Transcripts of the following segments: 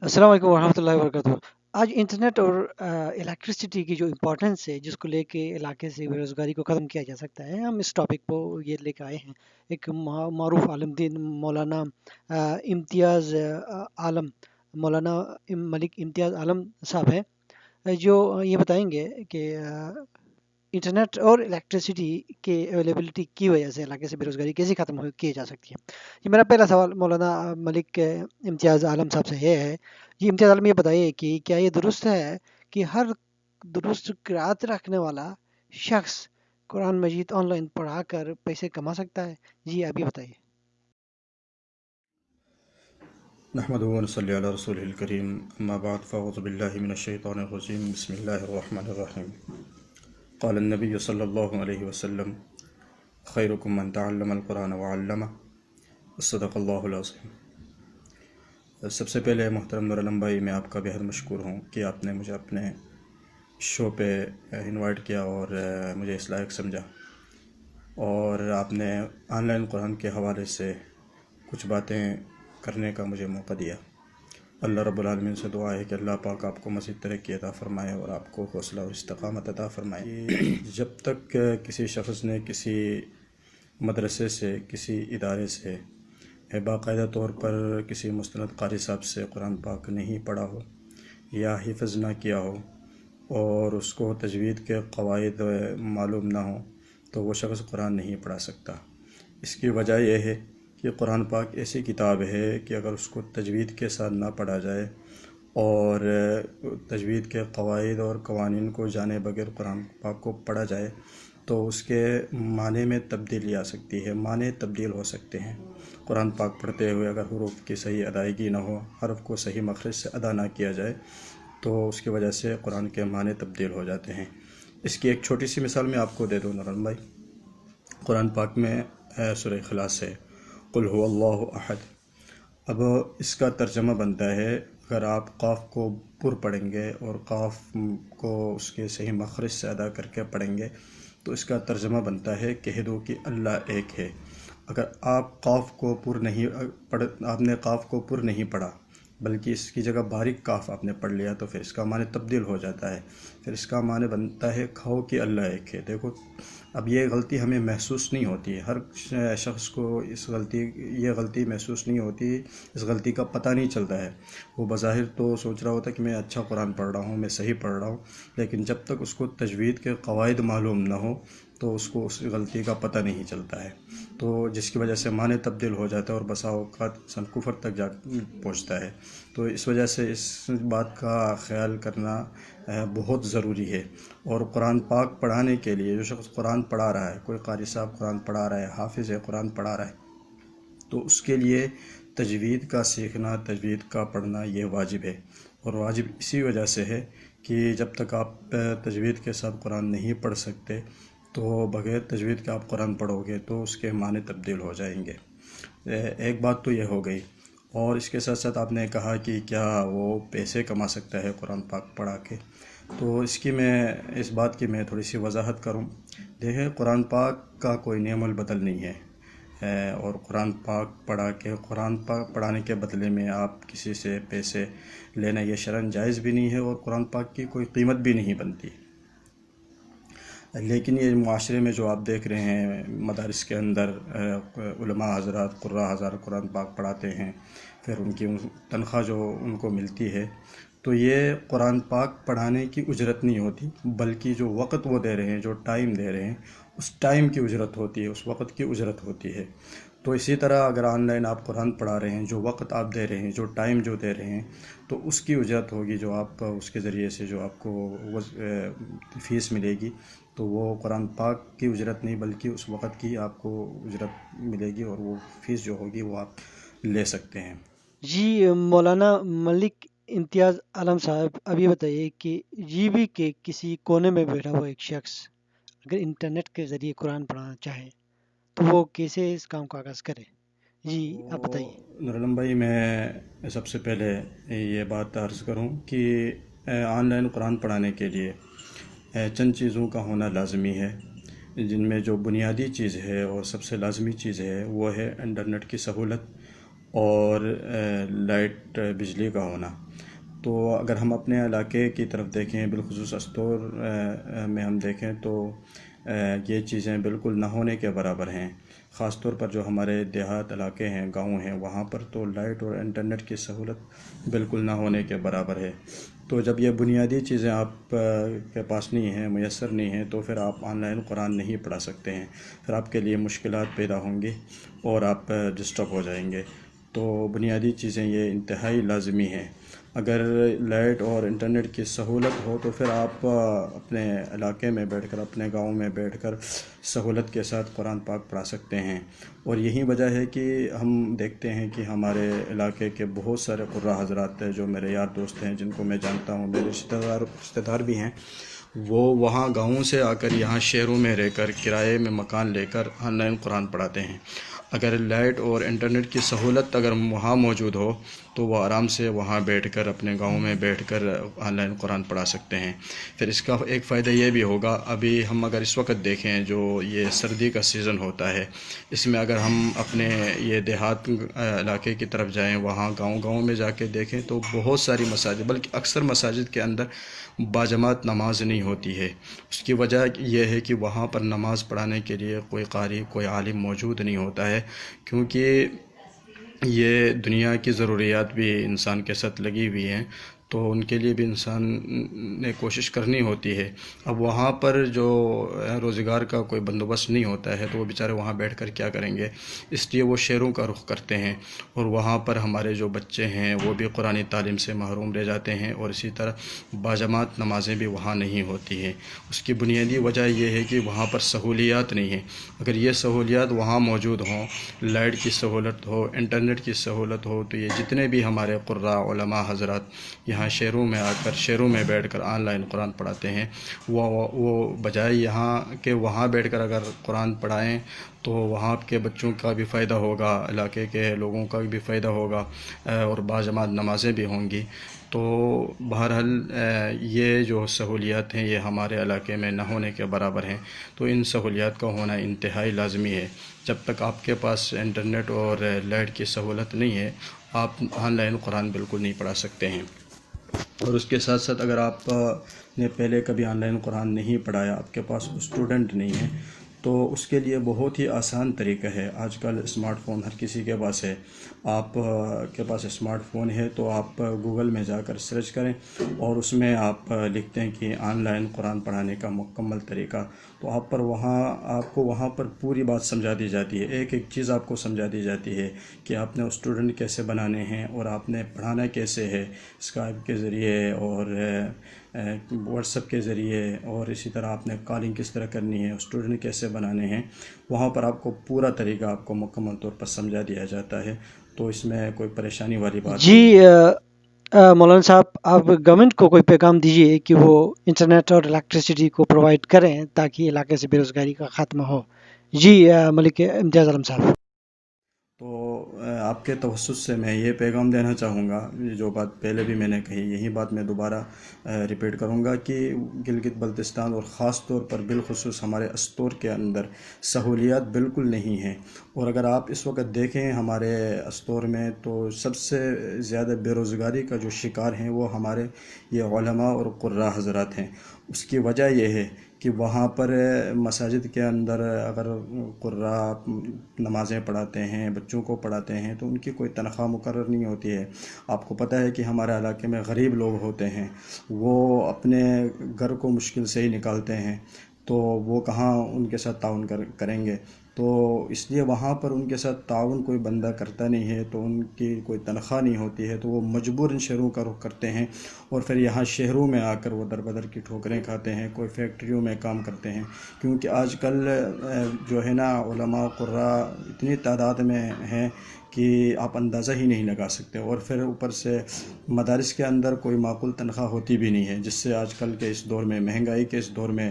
السلام علیکم ورحمۃ اللہ وبرکاتہ۔ آج انٹرنیٹ اور الیکٹرسٹی کی جو امپورٹنس ہے جس کو لے کے علاقے سے بے روزگاری کو ختم کیا جا سکتا ہے، ہم اس ٹاپک کو یہ لے کے آئے ہیں۔ ایک معروف عالم دین مولانا امتیاز عالم، مولانا ملک امتیاز عالم صاحب ہیں، جو یہ بتائیں گے کہ انٹرنیٹ اور الیکٹرسٹی کے اویلیبلٹی کی وجہ سے علاقے سے بے روزگاری کیسے ختم کی جا سکتی ہے۔ یہ میرا پہلا سوال مولانا ملک امتیاز عالم صاحب سے یہ ہے، جی امتیاز عالم یہ بتائیے کہ کیا یہ درست ہے کہ ہر درست قرأت رکھنے والا شخص قرآن مجید آن لائن پڑھا کر پیسے کما سکتا ہے؟ جی آپ یہ بتائیے۔ نحمد ونصلی علی رسول الکریم اما بعد فاعوذ باللہ من الشیطان الرجیم بسم اللہ الرحمن الرحیم قال النبی صلی اللہ علیہ وسلم خیرکم من تعلم القرآن وعلمہ صدق اللہ العظیم۔ سب سے پہلے محترم نورعالم بھائی، میں آپ کا بہت مشکور ہوں کہ آپ نے مجھے اپنے شو پہ انوائٹ کیا اور مجھے اس لائق سمجھا، اور آپ نے آن لائن قرآن کے حوالے سے کچھ باتیں کرنے کا مجھے موقع دیا۔ اللہ رب العالمین سے دعا ہے کہ اللہ پاک آپ کو مزید ترقی عطا فرمائے اور آپ کو حوصلہ اور استقامت عطا فرمائے۔ جب تک کسی شخص نے کسی مدرسے سے، کسی ادارے سے باقاعدہ طور پر کسی مستند قاری صاحب سے قرآن پاک نہیں پڑھا ہو یا حفظ نہ کیا ہو اور اس کو تجوید کے قواعد معلوم نہ ہوں تو وہ شخص قرآن نہیں پڑھا سکتا۔ اس کی وجہ یہ ہے کہ قرآن پاک ایسی کتاب ہے کہ اگر اس کو تجوید کے ساتھ نہ پڑھا جائے اور تجوید کے قواعد اور قوانین کو جانے بغیر قرآن پاک کو پڑھا جائے تو اس کے معنی میں تبدیلی آ سکتی ہے، معنی تبدیل ہو سکتے ہیں۔ قرآن پاک پڑھتے ہوئے اگر حروف کی صحیح ادائیگی نہ ہو، حرف کو صحیح مخرج سے ادا نہ کیا جائے تو اس کی وجہ سے قرآن کے معنی تبدیل ہو جاتے ہیں۔ اس کی ایک چھوٹی سی مثال میں آپ کو دے دوں نورعالم بھائی۔ قرآن پاک میں سورہ اخلاص ہے، قل هو اللہ احد۔ اب اس کا ترجمہ بنتا ہے، اگر آپ قاف کو پر پڑھیں گے اور قاف کو اس کے صحیح مخرج سے ادا کر کے پڑھیں گے تو اس کا ترجمہ بنتا ہے کہہ دو کہ اللہ ایک ہے۔ اگر آپ قاف کو پر نہیں آپ نے قاف کو پر نہیں پڑھا بلکہ اس کی جگہ باریک کاف آپ نے پڑھ لیا تو پھر اس کا معنی تبدیل ہو جاتا ہے، پھر اس کا معنی بنتا ہے کھو کہ اللہ ایک ہے۔ دیکھو اب یہ غلطی ہمیں محسوس نہیں ہوتی ہے، ہر شخص کو یہ غلطی محسوس نہیں ہوتی، اس غلطی کا پتہ نہیں چلتا ہے۔ وہ بظاہر تو سوچ رہا ہوتا ہے کہ میں اچھا قرآن پڑھ رہا ہوں، میں صحیح پڑھ رہا ہوں، لیکن جب تک اس کو تجوید کے قواعد معلوم نہ ہو تو اس کو اس غلطی کا پتہ نہیں چلتا ہے، تو جس کی وجہ سے معنی تبدیل ہو جاتا ہے اور بسا اوقات انسان کفر تک جا پہنچتا ہے۔ تو اس وجہ سے اس بات کا خیال کرنا بہت ضروری ہے۔ اور قرآن پاک پڑھانے کے لیے جو شخص قرآن پڑھا رہا ہے، کوئی قاری صاحب قرآن پڑھا رہا ہے، حافظ ہے قرآن پڑھا رہا ہے، تو اس کے لیے تجوید کا سیکھنا، تجوید کا پڑھنا یہ واجب ہے۔ اور واجب اسی وجہ سے ہے کہ جب تک آپ تجوید کے ساتھ قرآن نہیں پڑھ سکتے تو بغیر تجوید کے آپ قرآن پڑھو گے تو اس کے معنی تبدیل ہو جائیں گے۔ ایک بات تو یہ ہو گئی، اور اس کے ساتھ ساتھ آپ نے کہا کہ کیا وہ پیسے کما سکتا ہے قرآن پاک پڑھا کے، تو اس بات کی میں تھوڑی سی وضاحت کروں۔ دیکھیں، قرآن پاک کا کوئی نعم البدل نہیں ہے، اور قرآن پاک قرآن پاک پڑھانے کے بدلے میں آپ کسی سے پیسے لینا یہ شرعاً جائز بھی نہیں ہے، اور قرآن پاک کی کوئی قیمت بھی نہیں بنتی۔ لیکن یہ معاشرے میں جو آپ دیکھ رہے ہیں، مدارس کے اندر علماء حضرات، قراء حضرات قرآن پاک پڑھاتے ہیں، پھر ان کی تنخواہ جو ان کو ملتی ہے، تو یہ قرآن پاک پڑھانے کی اجرت نہیں ہوتی، بلکہ جو وقت وہ دے رہے ہیں، جو ٹائم دے رہے ہیں، اس ٹائم کی اجرت ہوتی ہے، اس وقت کی اجرت ہوتی ہے۔ تو اسی طرح اگر آن لائن آپ قرآن پڑھا رہے ہیں، جو وقت آپ دے رہے ہیں، جو ٹائم جو دے رہے ہیں، تو اس کی اجرت ہوگی، جو آپ کا اس کے ذریعے سے جو آپ کو فیس ملے گی، تو وہ قرآن پاک کی اجرت نہیں بلکہ اس وقت کی آپ کو اجرت ملے گی، اور وہ فیس جو ہوگی وہ آپ لے سکتے ہیں۔ جی مولانا ملک امتیاز عالم صاحب، اب یہ بتائیے کہ جی بی کے کسی کونے میں بیٹھا ہوا ایک شخص اگر انٹرنیٹ کے ذریعے قرآن پڑھانا چاہے تو وہ کیسے اس کام کا آغاز کرے؟ جی آپ بتائیے۔ نورعالم بھائی، میں سب سے پہلے یہ بات عرض کروں کہ آن لائن قرآن پڑھانے کے لیے چند چیزوں کا ہونا لازمی ہے، جن میں جو بنیادی چیز ہے اور سب سے لازمی چیز ہے وہ ہے انٹرنیٹ کی سہولت اور لائٹ، بجلی کا ہونا۔ تو اگر ہم اپنے علاقے کی طرف دیکھیں، بالخصوص استور میں ہم دیکھیں تو یہ چیزیں بالکل نہ ہونے کے برابر ہیں. خاص طور پر جو ہمارے دیہات علاقے ہیں، گاؤں ہیں، وہاں پر تو لائٹ اور انٹرنیٹ کی سہولت بالکل نہ ہونے کے برابر ہے. تو جب یہ بنیادی چیزیں آپ کے پاس نہیں ہیں، میسر نہیں ہیں، تو پھر آپ آن لائن قرآن نہیں پڑھا سکتے ہیں. پھر آپ کے لیے مشکلات پیدا ہوں گی اور آپ ڈسٹرب ہو جائیں گے. تو بنیادی چیزیں یہ انتہائی لازمی ہیں. اگر لائٹ اور انٹرنیٹ کی سہولت ہو تو پھر آپ اپنے علاقے میں بیٹھ کر، اپنے گاؤں میں بیٹھ کر سہولت کے ساتھ قرآن پاک پڑھا سکتے ہیں. اور یہی وجہ ہے کہ ہم دیکھتے ہیں کہ ہمارے علاقے کے بہت سارے قراء حضرات ہیں جو میرے یار دوست ہیں، جن کو میں جانتا ہوں، میرے رشتہ دار بھی ہیں، وہ وہاں گاؤں سے آ کر یہاں شہروں میں رہ کر کرائے میں مکان لے کر آن لائن قرآن پڑھاتے ہیں. اگر لائٹ اور انٹرنیٹ کی سہولت اگر وہاں موجود ہو تو وہ آرام سے وہاں بیٹھ کر، اپنے گاؤں میں بیٹھ کر آن لائن قرآن پڑھا سکتے ہیں. پھر اس کا ایک فائدہ یہ بھی ہوگا، ابھی ہم اگر اس وقت دیکھیں جو یہ سردی کا سیزن ہوتا ہے، اس میں اگر ہم اپنے یہ دیہات علاقے کی طرف جائیں، وہاں گاؤں میں جا کے دیکھیں تو بہت ساری مساجد، بلکہ اکثر مساجد کے اندر باجماعت نماز نہیں ہوتی ہے. اس کی وجہ یہ ہے کہ وہاں پر نماز پڑھانے کے لیے کوئی قاری، کوئی عالم موجود نہیں ہوتا ہے، کیونکہ یہ دنیا کی ضروریات بھی انسان کے ساتھ لگی ہوئی ہیں، تو ان کے لیے بھی انسان نے کوشش کرنی ہوتی ہے. اب وہاں پر جو روزگار کا کوئی بندوبست نہیں ہوتا ہے تو وہ بیچارے وہاں بیٹھ کر کیا کریں گے، اس لیے وہ شہروں کا رخ کرتے ہیں. اور وہاں پر ہمارے جو بچے ہیں وہ بھی قرآنی تعلیم سے محروم رہ جاتے ہیں، اور اسی طرح باجماعت نمازیں بھی وہاں نہیں ہوتی ہیں. اس کی بنیادی وجہ یہ ہے کہ وہاں پر سہولیات نہیں ہیں. اگر یہ سہولیات وہاں موجود ہوں، لائٹ کی سہولت ہو، انٹرنیٹ کی سہولت ہو، تو یہ جتنے بھی ہمارے قراء علماء حضرات یہاں شہروں میں آ کر، شہروں میں بیٹھ کر آن لائن قرآن پڑھاتے ہیں، وہ بجائے یہاں کہ وہاں بیٹھ کر اگر قرآن پڑھائیں تو وہاں کے بچوں کا بھی فائدہ ہوگا، علاقے کے لوگوں کا بھی فائدہ ہوگا، اور باجماعت نمازیں بھی ہوں گی. تو بہرحال یہ جو سہولیات ہیں یہ ہمارے علاقے میں نہ ہونے کے برابر ہیں. تو ان سہولیات کا ہونا انتہائی لازمی ہے. جب تک آپ کے پاس انٹرنیٹ اور لائٹ کی سہولت نہیں ہے، آپ آن لائن قرآن بالکل نہیں پڑھا سکتے ہیں. اور اس کے ساتھ ساتھ اگر آپ نے پہلے کبھی آن لائن قرآن نہیں پڑھایا، آپ کے پاس اسٹوڈنٹ نہیں ہے، تو اس کے لیے بہت ہی آسان طریقہ ہے. آج کل اسمارٹ فون ہر کسی کے پاس ہے. آپ کے پاس اسمارٹ فون ہے تو آپ گوگل میں جا کر سرچ کریں، اور اس میں آپ لکھتے ہیں کہ آن لائن قرآن پڑھانے کا مکمل طریقہ، تو آپ کو وہاں پر پوری بات سمجھا دی جاتی ہے. ایک ایک چیز آپ کو سمجھا دی جاتی ہے کہ آپ نے اسٹوڈنٹ کیسے بنانے ہیں، اور آپ نے پڑھانا کیسے ہے، اسکائپ کے ذریعے اور واٹس ایپ کے ذریعے، اور اسی طرح آپ نے کالنگ کس طرح کرنی ہے، اسٹوڈنٹ کیسے بنانے ہیں. وہاں پر آپ کو پورا طریقہ آپ کو مکمل طور پر سمجھا دیا جاتا ہے. تو اس میں کوئی پریشانی والی بات جی نہیں ہے. مولانا صاحب، آپ گورنمنٹ کو کوئی پیغام دیجیے کہ وہ انٹرنیٹ اور الیکٹریسٹی کو پرووائڈ کریں تاکہ علاقے سے بے روزگاری کا خاتمہ ہو. جی ملک امتیاز عالم صاحب. تو آپ کے توسط سے میں یہ پیغام دینا چاہوں گا، جو بات پہلے بھی میں نے کہی، یہی بات میں دوبارہ ریپیٹ کروں گا کہ گلگت بلتستان اور خاص طور پر بالخصوص ہمارے استور کے اندر سہولیات بالکل نہیں ہیں. اور اگر آپ اس وقت دیکھیں ہمارے استور میں، تو سب سے زیادہ بے روزگاری کا جو شکار ہیں وہ ہمارے یہ علماء اور قراء حضرات ہیں. اس کی وجہ یہ ہے کہ وہاں پر مساجد کے اندر اگر قراء نمازیں پڑھاتے ہیں، بچوں کو پڑھاتے ہیں، تو ان کی کوئی تنخواہ مقرر نہیں ہوتی ہے. آپ کو پتہ ہے کہ ہمارے علاقے میں غریب لوگ ہوتے ہیں، وہ اپنے گھر کو مشکل سے ہی نکالتے ہیں، تو وہ کہاں ان کے ساتھ تعاون کریں گے. تو اس لیے وہاں پر ان کے ساتھ تعاون کوئی بندہ کرتا نہیں ہے، تو ان کی کوئی تنخواہ نہیں ہوتی ہے، تو وہ مجبوراً شہروں کا رخ کرتے ہیں، اور پھر یہاں شہروں میں آ کر وہ در بدر کی ٹھوکریں کھاتے ہیں، کوئی فیکٹریوں میں کام کرتے ہیں. کیونکہ آج کل جو ہے نا علماء قراء اتنی تعداد میں ہیں کہ آپ اندازہ ہی نہیں لگا سکتے. اور پھر اوپر سے مدارس کے اندر کوئی معقول تنخواہ ہوتی بھی نہیں ہے، جس سے آج کل کے اس دور میں، مہنگائی کے اس دور میں،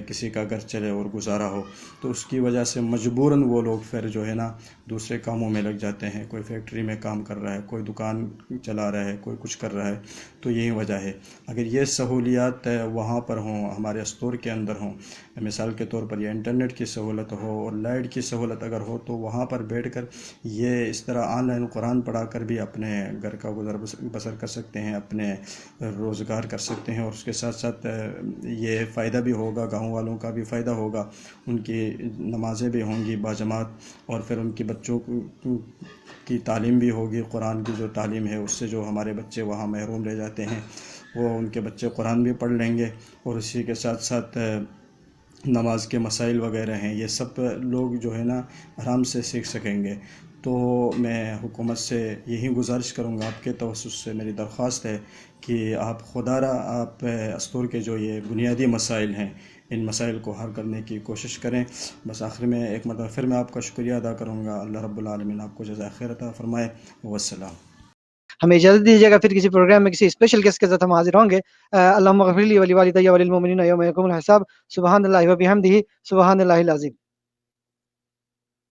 کسی کا گھر چلے اور گزارا ہو. تو اس کی وجہ سے مجبوراً وہ لوگ پھر جو ہے نا دوسرے کاموں میں لگ جاتے ہیں، کوئی فیکٹری میں کام کر رہا ہے، کوئی دکان چلا رہا ہے، کوئی کچھ کر رہا ہے، تو یہی وجہ ہے۔ اگر یہ سہولیات وہاں پر ہوں، ہمارے استور کے اندر ہوں، مثال کے طور پر یہ انٹرنیٹ کی سہولت ہو اور لائٹ کی سہولت اگر ہو، تو وہاں پر بیٹھ کر یہ اس طرح آن لائن قرآن پڑھا کر بھی اپنے گھر کا گزر بسر کر سکتے ہیں، اپنے روزگار کر سکتے ہیں، اور اس کے ساتھ ساتھ یہ فائدہ بھی ہوگا، گاؤں والوں کا بھی فائدہ ہوگا، ان کی نمازیں بھی ہوں گی باجماعت، اور پھر ان کی بچوں کی تعلیم بھی ہوگی، قرآن کی جو تعلیم ہے اس سے جو ہمارے بچے وہاں محروم رہ جاتے ہیں وہ ان کے بچے قرآن بھی پڑھ لیں گے، اور اسی کے ساتھ ساتھ نماز کے مسائل وغیرہ ہیں یہ سب لوگ جو ہے نا آرام سے سیکھ سکیں گے۔ تو میں حکومت سے یہی گزارش کروں گا، آپ کے توسط سے میری درخواست ہے کہ آپ خدا را آپ استور کے جو یہ بنیادی مسائل ہیں ان مسائل کو حل کرنے کی کوشش کریں۔ بس آخر میں ایک مرتبہ پھر میں آپ کا شکریہ ادا کروں گا۔ اللہ رب العالمین آپ کو جزائے خیر عطا فرمائے۔ والسلام۔ ہمیں اجازت دیجیے گا، پھر کسی پروگرام میں کسی اسپیشل گیسٹ کے ساتھ ہم حاضر ہوں گے۔ اللہم اغفر لی ولی والدی وللمؤمنین یوم یقوم الحساب۔ سبحان اللہ و بحمدہ، سبحان اللہ العظیم۔